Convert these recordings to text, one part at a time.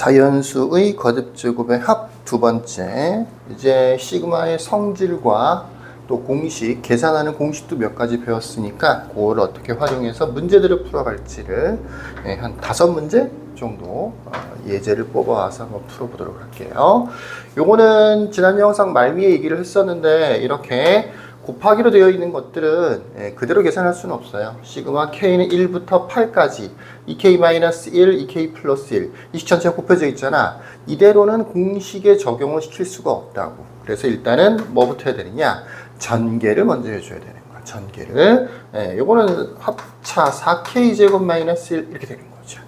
자연수의 거듭제곱의 합 두 번째, 이제 시그마의 성질과 또 공식, 계산하는 공식도 몇 가지 배웠으니까 그걸 어떻게 활용해서 문제들을 풀어갈지를 한 5문제 정도 예제를 뽑아와서 한번 풀어보도록 할게요. 요거는 지난 영상 말미에 얘기를 했었는데 이렇게 곱하기로 되어 있는 것들은 그대로 계산할 수는 없어요. 시그마 K는 1부터 8까지 2K-1, 2K 플러스 1 이 식 전체가 곱해져 있잖아. 이대로는 공식에 적용을 시킬 수가 없다고. 그래서 일단은 뭐부터 해야 되느냐, 전개를 먼저 해줘야 되는 거야. 전개를. 요거는 합차 4K제곱 마이너스 1 이렇게 되는 거죠.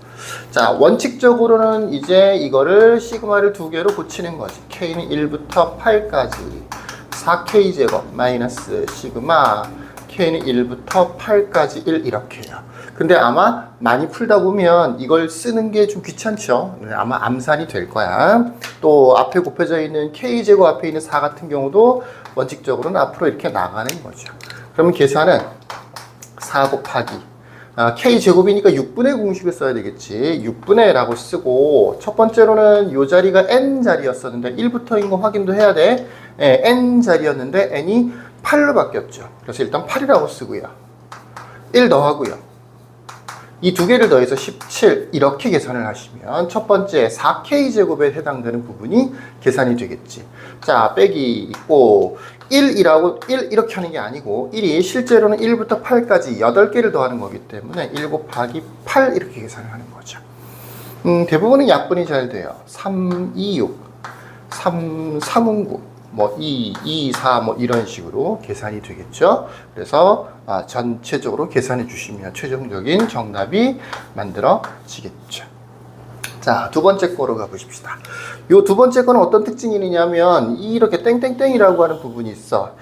자, 원칙적으로는 이제 이거를 시그마를 두 개로 고치는 거지. K는 1부터 8까지 4K제곱 마이너스 시그마 K는 1부터 8까지 1 이렇게요. 근데 아마 많이 풀다 보면 이걸 쓰는 게 좀 귀찮죠. 아마 암산이 될 거야. 또 앞에 곱해져 있는 K제곱 앞에 있는 4 같은 경우도 원칙적으로는 앞으로 이렇게 나가는 거죠. 그러면 계산은 4 곱하기 K제곱이니까 6분의 공식을 써야 되겠지. 6분의 라고 쓰고, 첫 번째로는 이 자리가 N자리였었는데 1부터인 거 확인도 해야 돼. N자리였는데 N이 8로 바뀌었죠. 그래서 일단 8이라고 쓰고요. 1 더하고요. 이 두 개를 더해서 17 이렇게 계산을 하시면 첫 번째 4K제곱에 해당되는 부분이 계산이 되겠지. 자, 빼기 있고 1이라고 1 이렇게 하는 게 아니고 1이 실제로는 1부터 8까지 8개를 더하는 거기 때문에 1 곱하기 8 이렇게 계산을 하는 거죠. 대부분은 약분이 잘 돼요. 3, 2, 6, 3, 3은 9, 뭐 2, 2, 4 뭐 이런 식으로 계산이 되겠죠. 그래서 전체적으로 계산해 주시면 최종적인 정답이 만들어지겠죠. 자, 두 번째 거로 가보십시다. 요 두 번째 거는 어떤 특징이 있냐면 이렇게 땡땡땡이라고 하는 부분이 있어.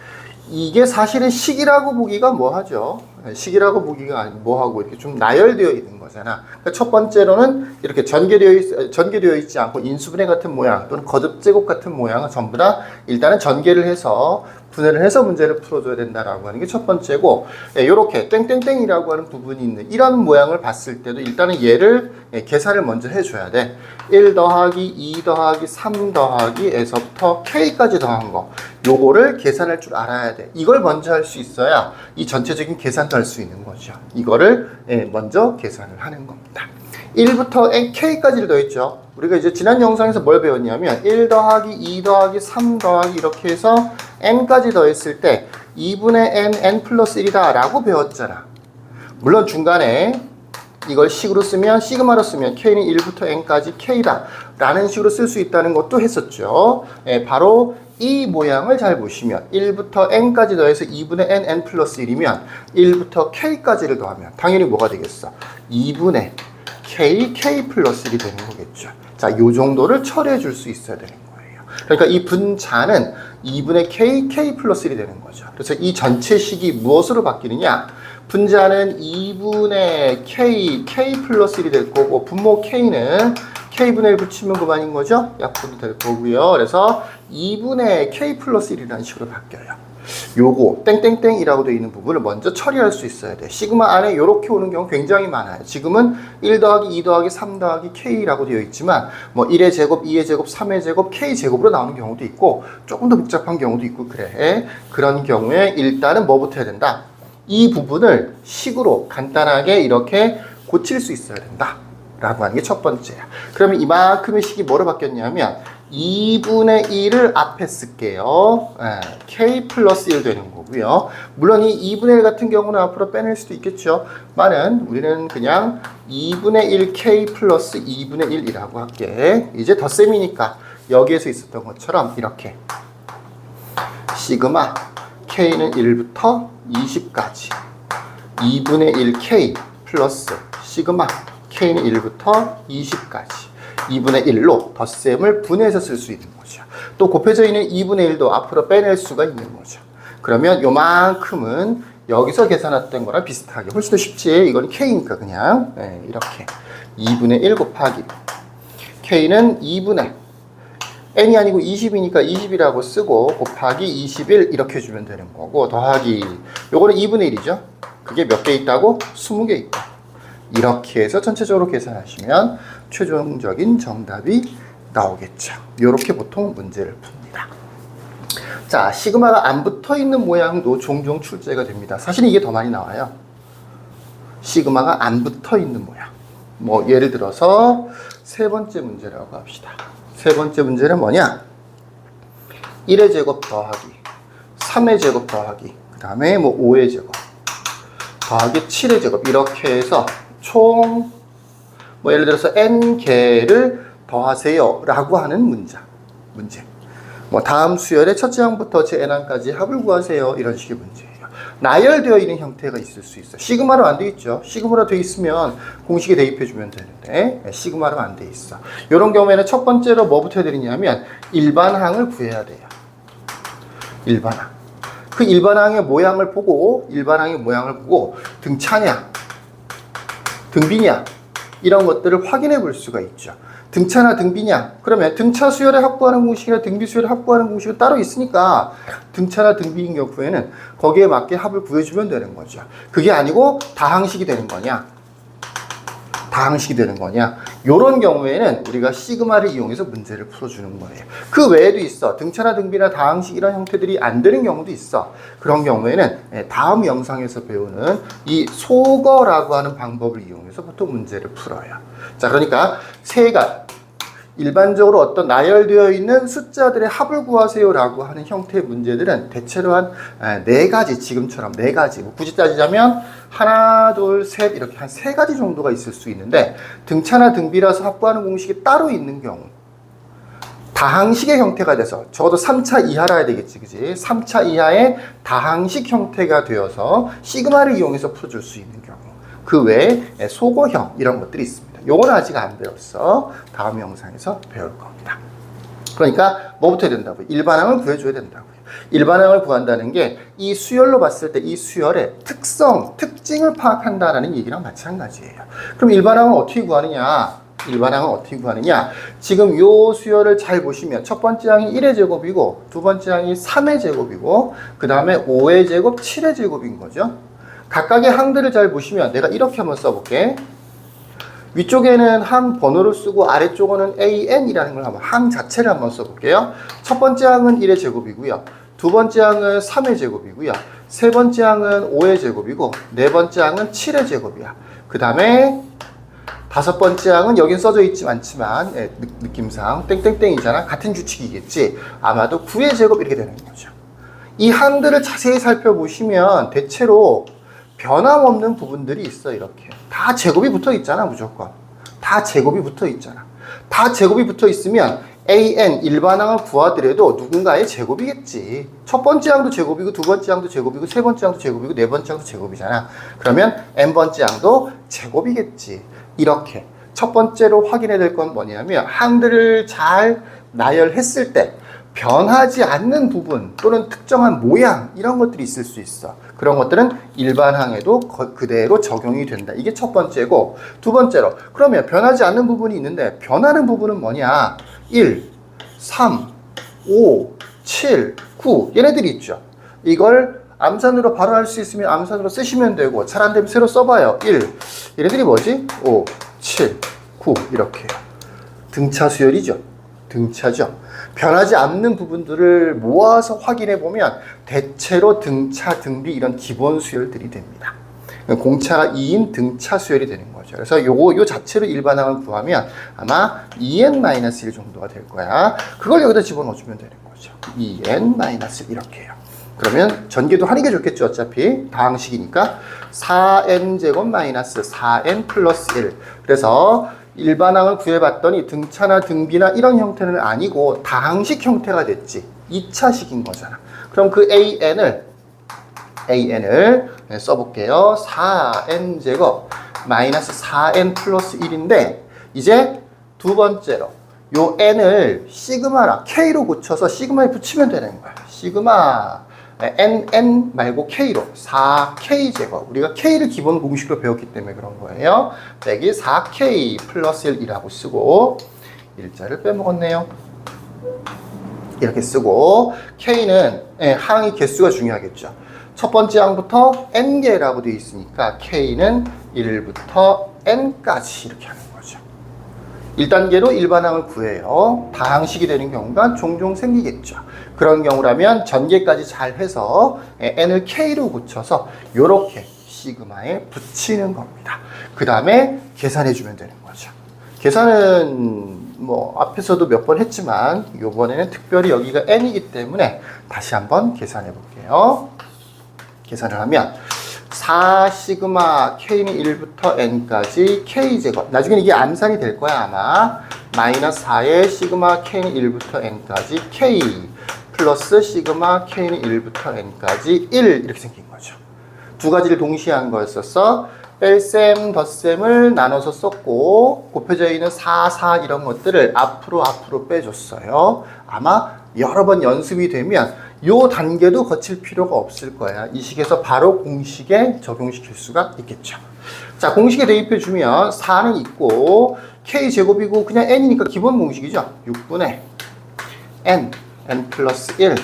이게 사실은 식이라고 보기가 뭐하죠. 식이라고 보기가 뭐하고 이렇게 좀 나열되어 있는 거잖아. 그러니까 첫 번째로는 이렇게 전개되어 있지 않고 인수분해 같은 모양 또는 거듭제곱 같은 모양은 전부 다 일단은 전개를 해서 분해를 해서 문제를 풀어줘야 된다라고 하는 게 첫 번째고, 이렇게 땡땡땡이라고 하는 부분이 있는 이런 모양을 봤을 때도 일단은 얘를 계산을 먼저 해줘야 돼. 1 더하기 2 더하기 3 더하기에서부터 K까지 더한 거, 요거를 계산할 줄 알아야 돼. 이걸 먼저 할 수 있어야 이 전체적인 계산도 할 수 있는 거죠. 이거를 먼저 계산을 하는 겁니다. 1부터 K까지를 더했죠. 우리가 이제 지난 영상에서 뭘 배웠냐면 1 더하기 2 더하기 3 더하기 이렇게 해서 N까지 더했을 때 2분의 N, N 플러스 1이다 라고 배웠잖아. 물론 중간에 이걸 식으로 쓰면, 시그마로 쓰면 K는 1부터 N까지 K다 라는 식으로 쓸 수 있다는 것도 했었죠. 바로 이 모양을 잘 보시면 1부터 N까지 더해서 2분의 N, N 플러스 1이면 1부터 K까지를 더하면 당연히 뭐가 되겠어? 2분의 K, K 플러스 1이 되는 거겠죠. 자, 요 정도를 처리해 줄 수 있어야 되는 거예요. 그러니까 이 분자는 2분의 K, K 플러스 1이 되는 거죠. 그래서 이 전체 식이 무엇으로 바뀌느냐? 분자는 2분의 K, K 플러스 1이 될 거고, 분모 K는 K분의 1 붙이면 그만인 거죠? 약분도 될 거고요. 그래서 2분의 K 플러스 1이라는 식으로 바뀌어요. 요거 땡땡땡이라고 되어 있는 부분을 먼저 처리할 수 있어야 돼. 시그마 안에 이렇게 오는 경우 굉장히 많아요. 지금은 1 더하기 2 더하기 3 더하기 K라고 되어 있지만 뭐 1의 제곱, 2의 제곱, 3의 제곱, K 제곱으로 나오는 경우도 있고 조금 더 복잡한 경우도 있고 그래. 그런 경우에 일단은 뭐부터 해야 된다? 이 부분을 식으로 간단하게 이렇게 고칠 수 있어야 된다 라고 하는 게 첫 번째야. 그러면 이만큼의 식이 뭐로 바뀌었냐면 2분의 1을 앞에 쓸게요. K 플러스 1 되는 거고요. 물론 이 2분의 1 같은 경우는 앞으로 빼낼 수도 있겠죠. 많은 우리는 그냥 2분의 1 K 플러스 2분의 1이라고 할게. 이제 덧셈이니까 여기에서 있었던 것처럼 이렇게 시그마 K는 1부터 20까지 2분의 1 K 플러스 시그마 K는 1부터 20까지 2분의 1로 덧셈을 분해해서 쓸 수 있는 거죠. 또 곱해져 있는 2분의 1도 앞으로 빼낼 수가 있는 거죠. 그러면 요만큼은 여기서 계산했던 거랑 비슷하게 훨씬 더 쉽지. 이건 K니까 그냥 이렇게 2분의 1 곱하기 K는 2분의 N이 아니고 20이니까 20이라고 쓰고 곱하기 21 이렇게 해주면 되는 거고, 더하기 요거는 2분의 1이죠. 그게 몇 개 있다고? 20개 있다. 이렇게 해서 전체적으로 계산하시면 최종적인 정답이 나오겠죠. 이렇게 보통 문제를 풉니다. 자, 시그마가 안 붙어 있는 모양도 종종 출제가 됩니다. 사실 이게 더 많이 나와요. 시그마가 안 붙어 있는 모양. 뭐 예를 들어서 세 번째 문제라고 합시다. 세 번째 문제는 뭐냐? 1의 제곱 더하기 3의 제곱 더하기 그 다음에 뭐 5의 제곱 더하기 7의 제곱 이렇게 해서 총 뭐 예를 들어서 n개를 더하세요 라고 하는 문제. 뭐 다음 수열의 첫째 항부터 제 n항까지 합을 구하세요 이런 식의 문제예요. 나열되어 있는 형태가 있을 수 있어요. 시그마로 안 돼 있죠. 시그마로 돼 있으면 공식에 대입해 주면 되는데 시그마로 안 돼 있어. 이런 경우에는 첫 번째로 뭐부터 해야 되느냐면 일반항을 구해야 돼요. 일반항. 그 일반항의 모양을 보고 등차냐 등비냐 이런 것들을 확인해 볼 수가 있죠. 등차나 등비냐? 그러면 등차 수열에 합구하는 공식이나 등비 수열에 합구하는 공식이 따로 있으니까 등차나 등비인 경우에는 거기에 맞게 합을 구해주면 되는 거죠. 그게 아니고 다항식이 되는 거냐? 이런 경우에는 우리가 시그마를 이용해서 문제를 풀어주는 거예요. 그 외에도 있어. 등차나 등비나 다항식 이런 형태들이 안 되는 경우도 있어. 그런 경우에는 다음 영상에서 배우는 이 소거라고 하는 방법을 이용해서 보통 문제를 풀어요. 자, 그러니까 일반적으로 어떤 나열되어 있는 숫자들의 합을 구하세요 라고 하는 형태의 문제들은 대체로 한 4가지, 지금처럼 4가지, 뭐 굳이 따지자면 하나, 둘, 셋 이렇게 한 3가지 정도가 있을 수 있는데 등차나 등비라서 합구하는 공식이 따로 있는 경우 다항식의 형태가 돼서 적어도 3차 이하라 해야 되겠지, 그지? 3차 이하의 다항식 형태가 되어서 시그마를 이용해서 풀어줄 수 있는 경우 그 외에 소거형 이런 것들이 있습니다. 요건 아직 안 배웠어. 다음 영상에서 배울 겁니다. 그러니까 뭐부터 해야 된다고요? 일반항을 구해줘야 된다고요. 일반항을 구한다는 게 이 수열로 봤을 때 이 수열의 특징을 파악한다는 얘기랑 마찬가지예요. 그럼 일반항은 어떻게 구하느냐? 지금 요 수열을 잘 보시면 첫 번째 항이 1의 제곱이고 두 번째 항이 3의 제곱이고 그 다음에 5의 제곱, 7의 제곱인 거죠. 각각의 항들을 잘 보시면 내가 이렇게 한번 써볼게. 위쪽에는 항 번호를 쓰고 아래쪽에는 AN이라는 걸 한번 항 자체를 한번 써볼게요. 첫 번째 항은 1의 제곱이고요. 두 번째 항은 3의 제곱이고요. 세 번째 항은 5의 제곱이고 네 번째 항은 7의 제곱이야. 그 다음에 다섯 번째 항은 여긴 써져 있지 않지만 느낌상 땡땡땡이잖아. 같은 규칙이겠지. 아마도 9의 제곱 이렇게 되는 거죠. 이 항들을 자세히 살펴보시면 대체로 변함없는 부분들이 있어. 이렇게 다 제곱이 붙어 있잖아. 무조건 다 제곱이 붙어 있잖아. 다 제곱이 붙어 있으면 AN 일반항을 구하더라도 누군가의 제곱이겠지. 첫 번째 항도 제곱이고 두 번째 항도 제곱이고 세 번째 항도 제곱이고 네 번째 항도 제곱이잖아. 그러면 N번째 항도 제곱이겠지. 이렇게 첫 번째로 확인해야 될 건 뭐냐면 항들을 잘 나열했을 때 변하지 않는 부분 또는 특정한 모양 이런 것들이 있을 수 있어. 그런 것들은 일반항에도 그대로 적용이 된다. 이게 첫 번째고 두 번째로 그러면 변하지 않는 부분이 있는데 변하는 부분은 뭐냐? 1, 3, 5, 7, 9 얘네들이 있죠. 이걸 암산으로 바로 할 수 있으면 암산으로 쓰시면 되고 잘 안 되면 새로 써봐요. 1, 얘네들이 뭐지? 5, 7, 9 이렇게요. 등차 수열이죠. 등차죠. 변하지 않는 부분들을 모아서 확인해 보면 대체로 등차, 등비 이런 기본 수열들이 됩니다. 공차가 2인 등차 수열이 되는 거죠. 그래서 요 자체로 일반항을 구하면 아마 2n-1 정도가 될 거야. 그걸 여기다 집어넣어주면 되는 거죠. 2n-1 이렇게 해요. 그러면 전개도 하는 게 좋겠죠. 어차피 다항식이니까 4n제곱 마이너스 4n 플러스 1. 그래서 일반항을 구해봤더니 등차나 등비나 이런 형태는 아니고 다항식 형태가 됐지. 2차식인 거잖아. 그럼 그 AN을 써볼게요. 4n제곱 마이너스 4n 플러스 1인데 이제 두 번째로 요 n을 시그마라 K로 고쳐서 시그마에 붙이면 되는 거야. 시그마 n 말고 K로 4K제곱 우리가 K를 기본 공식으로 배웠기 때문에 그런 거예요. 빼기 4K 플러스 1이라고 쓰고 일자를 빼먹었네요. 이렇게 쓰고 K는 항의 개수가 중요하겠죠. 첫 번째 항부터 n개라고 되어 있으니까 K는 1부터 n까지 이렇게 하는 거죠. 1단계로 일반항을 구해요. 다항식이 되는 경우가 종종 생기겠죠. 그런 경우라면 전개까지 잘 해서 n을 k로 고쳐서 이렇게 시그마에 붙이는 겁니다. 그 다음에 계산해 주면 되는 거죠. 계산은 뭐 앞에서도 몇 번 했지만 이번에는 특별히 여기가 n이기 때문에 다시 한번 계산해 볼게요. 계산을 하면 4 시그마 k는 1부터 n까지 k제곱, 나중에 이게 암산이 될 거야 아마. 마이너스 4의 시그마 k는 1부터 n까지 k 플러스 시그마 k는 1부터 n까지 1 이렇게 생긴 거죠. 두 가지를 동시에 한 거였었어. 뺄셈 덧셈을 나눠서 썼고 곱해져 있는 4, 4 이런 것들을 앞으로 빼줬어요. 아마 여러 번 연습이 되면 요 단계도 거칠 필요가 없을 거야. 이 식에서 바로 공식에 적용시킬 수가 있겠죠. 자, 공식에 대입해 주면 4는 있고 k제곱이고 그냥 n이니까 기본 공식이죠. 6분의 n 플러스 1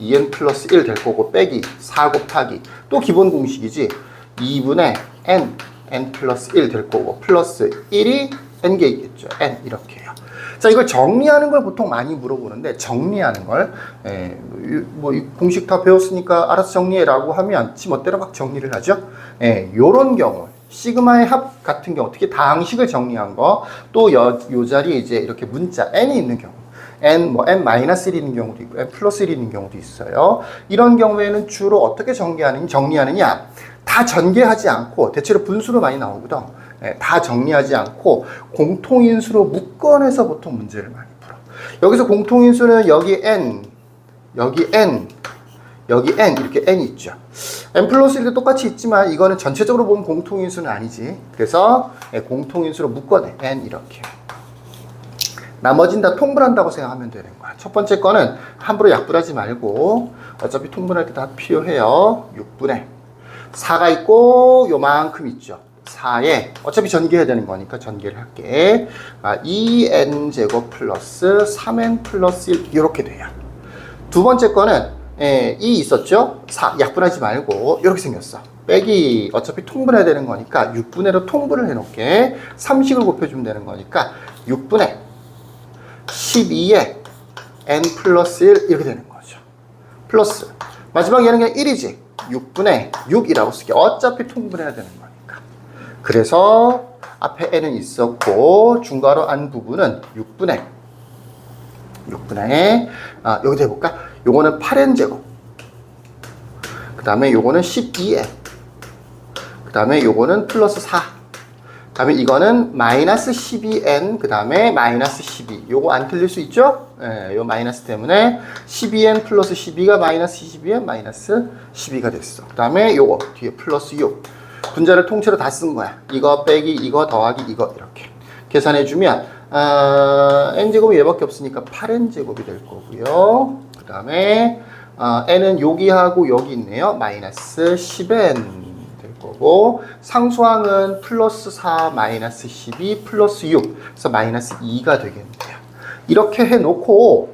2n 플러스 1 될 거고 빼기 4 곱하기 또 기본 공식이지. 2분의 n 플러스 1 될 거고 플러스 1이 n개 있겠죠. n 이렇게 해요. 자, 이걸 정리하는 걸 보통 많이 물어보는데 정리하는 걸 뭐 공식 다 배웠으니까 알아서 정리해라고 하면 지 멋대로 막 정리를 하죠. 요런 경우 시그마의 합 같은 경우 특히 다항식을 정리한 거 또 요 자리에 이제 이렇게 문자 n이 있는 경우 n-1이 있는 경우도 있고 n+1이 있는 경우도 있어요. 이런 경우에는 주로 어떻게 정리하느냐, 다 전개하지 않고 대체로 분수로 많이 나오거든. 다 정리하지 않고 공통인수로 묶어내서 보통 문제를 많이 풀어. 여기서 공통인수는 여기 n 이렇게 n이 있죠. n+1도 똑같이 있지만 이거는 전체적으로 보면 공통인수는 아니지. 그래서 공통인수로 묶어내 n 이렇게. 나머지는 다 통분한다고 생각하면 되는 거야. 첫 번째 거는 함부로 약분하지 말고 어차피 통분할 때 다 필요해요. 6분의 4가 있고 요만큼 있죠. 4에 어차피 전개해야 되는 거니까 전개를 할게. 2n제곱 플러스 3n 플러스 1 이렇게 돼요. 두 번째 거는 2 있었죠? 4 약분하지 말고 이렇게 생겼어. 빼기 어차피 통분해야 되는 거니까 6분의로 통분을 해놓게. 3식을 곱해주면 되는 거니까 6분의 12에 n 플러스 1 이렇게 되는 거죠. 플러스 마지막 얘는 그냥 1이지. 6분의 6이라고 쓸게. 어차피 통분해야 되는 거니까. 그래서 앞에 n은 있었고 중괄호 안 부분은 6분의 여기다 해볼까? 요거는 8n 제곱, 그 다음에 요거는 12n, 그 다음에 요거는 플러스 4, 그 다음에 이거는 마이너스 12n, 그 다음에 마이너스 12. 요거 안 틀릴 수 있죠? 요 마이너스 때문에 12n 플러스 12가 마이너스 12n 마이너스 12가 됐어. 그 다음에 요거 뒤에 플러스 6. 분자를 통째로 다 쓴 거야. 이거 빼기 이거 더하기 이거 이렇게 계산해주면 n제곱이 얘밖에 없으니까 8n제곱이 될 거고요. 그 다음에 n은 여기하고 여기 있네요. 마이너스 10n 될 거고 상수항은 플러스 4 마이너스 12 플러스 6 그래서 마이너스 2가 되겠네요. 이렇게 해놓고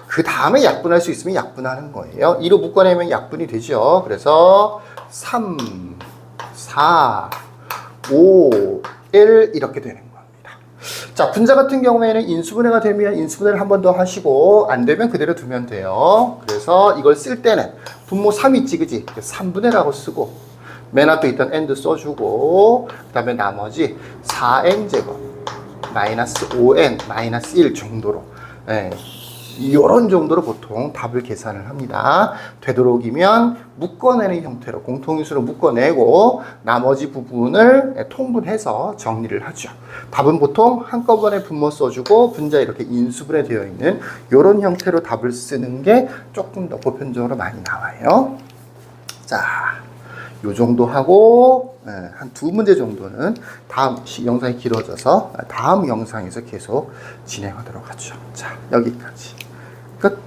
그 다음에 약분할 수 있으면 약분하는 거예요. 2로 묶어내면 약분이 되죠. 그래서 3, 4, 5, 1 이렇게 되는 겁니다. 자, 분자 같은 경우에는 인수분해가 되면 인수분해를 한 번 더 하시고 안 되면 그대로 두면 돼요. 그래서 이걸 쓸 때는 분모 3 있지, 그지? 3분의라고 쓰고 맨 앞에 있던 n도 써주고 그 다음에 나머지 4n제곱 마이너스 5n 마이너스 1 정도로 이런 정도로 보통 답을 계산을 합니다. 되도록이면 묶어내는 형태로 공통인수로 묶어내고 나머지 부분을 통분해서 정리를 하죠. 답은 보통 한꺼번에 분모 써주고 분자 이렇게 인수분해 되어 있는 이런 형태로 답을 쓰는 게 조금 더 보편적으로 많이 나와요. 자, 요 정도 하고 한 2문제 정도는 다음 영상이 길어져서 다음 영상에서 계속 진행하도록 하죠. 자, 여기까지 끝.